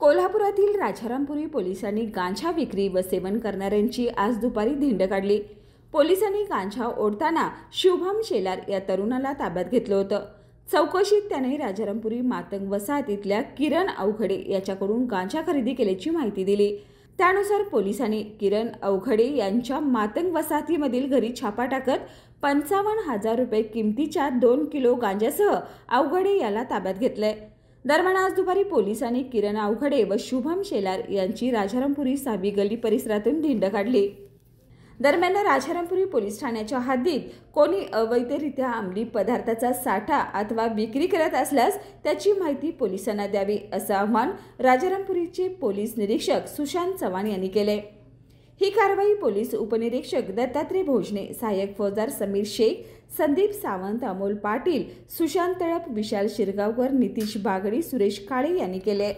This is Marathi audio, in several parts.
कोल्हापुरातील राजारामपुरी पोलिसांनी गांजा विक्री व सेवन करणाऱ्यांची आज दुपारी धिंड काढली। पोलिसांनी गांजा ओढताना शुभम शेलार या तरुणाला ताब्यात घेतलं होतं। चौकशीत त्याने राजारामपुरी मातंग वसाहतीतल्या किरण अवघडे याच्याकडून गांजा खरेदी केल्याची माहिती दिली। त्यानुसार पोलिसांनी किरण अवघडे यांच्या मातंग वसाहतीमधील घरी छापा टाकत 55,000 रुपये किमतीच्या 2 किलो गांजासह अवघडे याला ताब्यात घेतलंय। दरम्यान आज दुपारी पोलिसांनी किरण अवघडे व शुभम शेलार यांची राजारामपुरी 6वी गल्ली परिसरातून धिंड काढली। दरम्यान राजारामपुरी पोलीस ठाण्याच्या हद्दीत कोणी अवैधरित्या अंमली पदार्थाचा साठा अथवा विक्री करत असल्यास त्याची माहिती पोलिसांना द्यावी, असं आवाहन राजारामपुरीचे पोलीस निरीक्षक सुशांत चव्हाण यांनी केले। ही कारवाई पोलीस उपनिरीक्षक दत्तात्रय भोजने, सहाय्यक फौजदार समीर शेख, संदीप सावंत, अमोल पाटील, सुशांत तळप, विशाल शिरगावकर, नितीश बागडी, सुरेश काळे यांनी केले।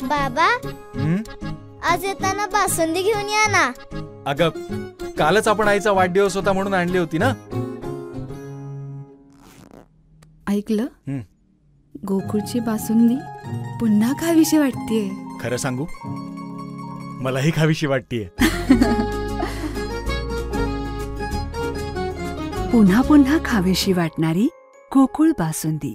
बाबा, आज येताना बासुंदी घेऊन या ना। अगं, कालच आपण आईचा वाढदिवस होता म्हणून आणली होती ना। ऐकलं? गोकुळची बासुंदी पुन्हा खावीशी वाटतेय। खरं सांगू, मलाही खावीशी वाटतेय। पुन्हा पुन्हा खावीशी वाटणारी गोकुळ बासुंदी।